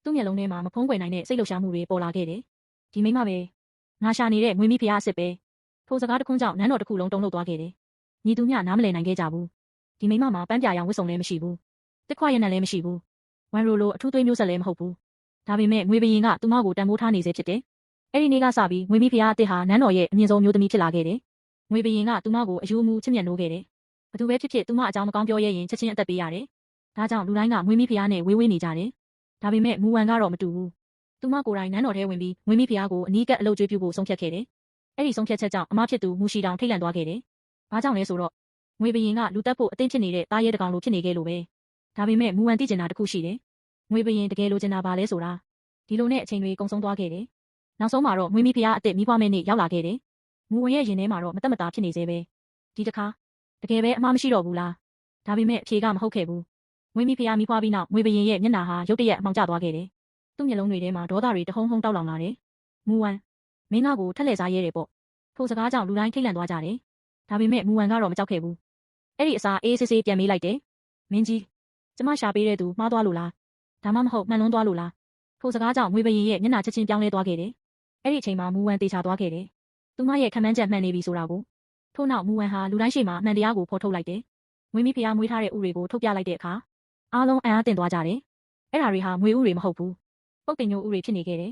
သူ့မျက်လုံးထဲမှာမဖုံးကွယ်နိုင်တဲ့စိတ်လှုပ်ရှားမှုတွေပေါ်လာခဲ့တယ်။ဒီမိမပဲငါရှာနေတဲ့ငွေမိဖုရားအစ်စ်ပဲထိုစကားတစ်ခွန်းကြောင့်နန်းတော်တစ်ခုလုံးတုန်လှုပ်သွားခဲ့တယ်။ညီသူမျှနားမလည်နိုင်ခဲ့ကြဘူး။ဒီမိမမှာပန်းပြာရောင်ဝတ်စုံလည်းမရှိဘူး။တစ်ခွရနံလည်းမရှိဘူး။ဝမ်ရိုလိုအထူးသွေးမျိုးဆက်လည်းမဟုတ်ဘူး။ဒါပေမဲ့ငွေဘရင်ကသူမကိုတန်ဖိုးထားနေစေဖြစ်တယ်။အဲ့ဒီနေ့ကစပြီးငွေမိဖုရားအစ်စ်ဟာနန်းတော်ရဲ့အမြင့်ဆုံးမျိုးသမီးဖြစ်လာခဲ့တယ်။ငွေဘရင်ကသူမကိုအယူအမူချစ်မြတ်နိုးခဲ့တယ်။ဘသူပဲဖြစ်ဖြစ်သူမအကြောင်းမကောင်းပြောရရင်ချက်ချင်းအသက်ပေးရတယ်။ဒါကြောင့်လူတိုင်းကငွေမိဖုရားနဲ့ဝေးဝေးနေကြတယ်။ဒါပေမဲ့မူဝန်ကတော့မတူဘူး။သူမကိုယ်တိုင်နန်းတော်ထဲဝင်ပြီးငွေမိဖုရားကိုအနီးကပ်အလုပ်ကျွေးပြုဖို့ဆုံးဖြတ်ခဲ့တယ်။အဲ့ဒီဆုံးဖြတ်ချက်ကြောင့်အမဖြစ်သူမူရှိတောင်ထိတ်လန့်သွားခဲ့တယ်။ဘာကြောင့်လဲဆိုတော့ငွေဘရင်ကလူတက်ဖို့အသင့်ဖြစ်နေတဲ့တားရဲတကောင်လိုဖြစ်နေခဲ့လို့ပဲ။ဒါပေမဲ့မူဝန်သိကျင်တာတစ်ခုရှိတယ်။ငွေဘရင်တကယ်လိုချင်တာပါလဲဆိုတာဒီလိုနဲ့အချိန်တွေကုန်ဆုံးသွားခဲ့တယ်။နောက်ဆုံးမှာတော့ငွေမိဖုရားအစ်စ်မိဘမဲ့နေ့ရောက်လာခဲ့တယ်။မူဝန်ရဲ့ရင်ထဲမှာတော့မတက်မတာဖြစ်နေသေးပဲ။ဒီတစ်ခါတကယ်ပဲအမှားမရှိတော့ဘူးလား။ဒါပေမဲ့အဖြေကမဟုတ်ခဲ့ဘူး။ငွေမိဖုရားမိဖွားပြီးနောက်ငွေဘရင်ရဲ့မျက်နှာဟာရုတ်တရက်အမှောင်ကျသွားခဲ့တယ်။သူ့မျက်လုံးတွေထဲမှာဒေါသတွေတဟုန်ဟုန်တောက်လောင်လာတယ်။မူဝန်မင်းသားကိုထက်လှည့်စားရဲတယ်ပေါ့။ထိုစကားကြောင့်လူတိုင်းထိတ်လန့်သွားကြတယ်။ဒါပေမဲ့မူဝန်ကတော့မကြောက်ခဲ့ဘူး။အဲ့ဒီအစားအေးဆေးဆေးပြန်မေးလိုက်တယ်။မင်းကြီးကျမရှာပေးတဲ့သူမှားသွားလို့လား။ဒါမှမဟုတ်မှန်လွန်းသွားလို့လား။ထိုစကားကြောင့်ငွေဘရင်ရဲ့မျက်နှာချက်ချင်းပြောင်းလဲသွားခဲ့တယ်။အဲ့ဒီအချိန်မှာမူဝန်တေချာသွားခဲ့တယ်။သူမရဲ့ခံမှန်းချက်မှန်နေပြီဆိုတာကိုထို့နောက်မူဝန်ဟာလူတိုင်းရှေ့မှာအမှန်တရားကိုဖော်ထုတ်လိုက်တယ်။ငွေမိဖုရားမွေးထားတဲ့ဥတွေကိုထုတ်ပြလိုက်တဲ့အခါအားလုံးအံ့အားသင့်သွားကြတယ်။အဲ့ဒါတွေဟာငွေဥတွေမဟုတ်ဘူး။ပုတ်တင်ညိုဥတွေဖြစ်နေခဲ့တယ်